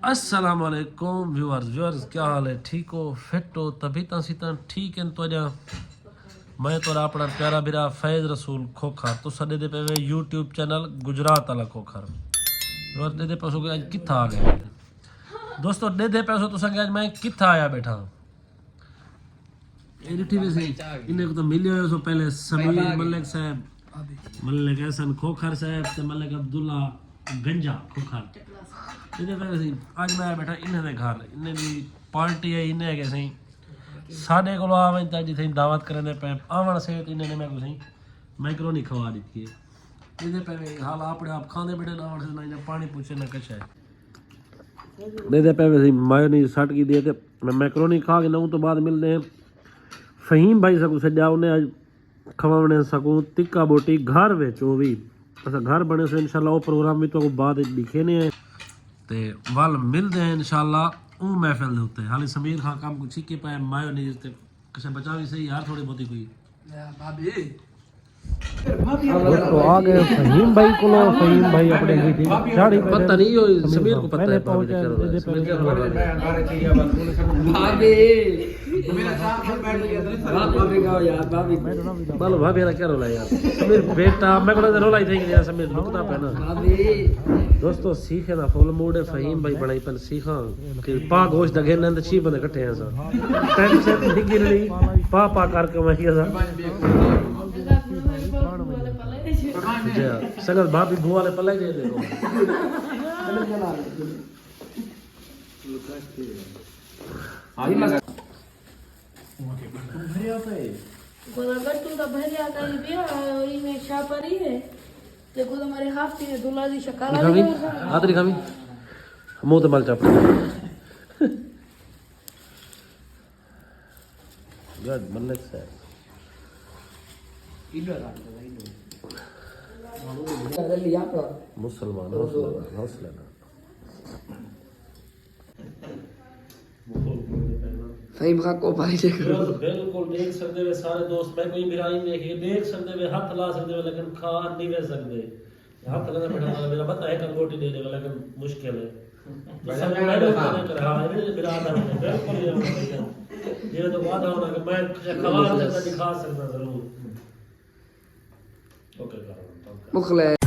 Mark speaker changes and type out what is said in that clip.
Speaker 1: अस्सलाम वालेकुम व्यूअर्स क्या हाल है? ठीक हो, फिट हो, तभी सीता ठीक है तो मैं तो अपना प्यारा बिरा फैज़ रसूल खोखर तो सदे दे पे यूट्यूब चैनल गुजरात वाला खोखर और दे पैसों के आज किथा आ गए दोस्तों दे पैसों तो संगे आज मैं किथा आया बैठा इन्हें को तो मिले हो सो पहले समीर मलिक साहब मलिक एहसन खोखर साहब ते मलिक अब्दुल्ला गंजा खोखर आज मैं बैठा इन्हें दे घर इन्हें भी पार्टी है इन्हें के सही साढ़े को आवे जिथे दावत करने पे आवन से इन्हें मैं को सही मैक्रोनी खवा दी थी इधर पे हाल आपने आप खाने बैठे ना आवन से ना पानी पूछे ना कुछ है दे पे सही मायोनीज सट की दिए थे मैं मैक्रोनी खा के ना तो बाद मिलते हैं फहीम भाई सकू सजा उन्हें आज खवाने सकूँ टिक्का बोटी घर विच वो भी अच्छा घर बने से इंशाल्लाह वो प्रोग्राम भी तो बाद दिखे ने है ते वल मिलते हैं इंशाल्लाह ऊ महफिल दे उत्ते हाले समीर खान काम कुछ के पाए मायोनीज ते किसे बचा भी सही यार थोड़ी बहुती कोई तो आ गए फहीम भाई को फहीम भाई अपने झाड़ी पता नहीं हो समीर को पता है भाभी ना क्या रोला यार समीर बेटा मैं को रोला ही थी यार समीर रुकता पे ना दोस्तों सीखे ना फुल मूड है फहीम भाई बनाई पर सीखा कि पा गोश्त दगे नंद छी बंदे इकट्ठे हैं सर टाइम से डिग्गी नहीं पा करके मैं किया सर सगल भाभी बुआ ले पले जे देखो आई मगर भरिया पे
Speaker 2: गोला गट्टू का भरिया का ही बिया और इमे शापरी है ते गोला मारे हाथ से दुला दी शकाला
Speaker 1: खावी आदरी खावी मुंह ते मल चाप गुड मल्लिक से मुसलमान हौसला
Speaker 3: फहीम खां को भाई देख
Speaker 1: बिल्कुल देख सकते वे सारे दोस्त मैं कोई मेरा ही देख सकते वे हाथ ला सकते वे लेकिन खा नहीं वे सकते हाथ लगाना बैठा मेरा बता है कंगोटी दे देगा लेकिन मुश्किल है सब मैं कर हां ये मेरा आता है बिल्कुल ये तो वादा होना कि मैं खवा सकता दिखा सकता जरूर ओके करो
Speaker 3: मुखले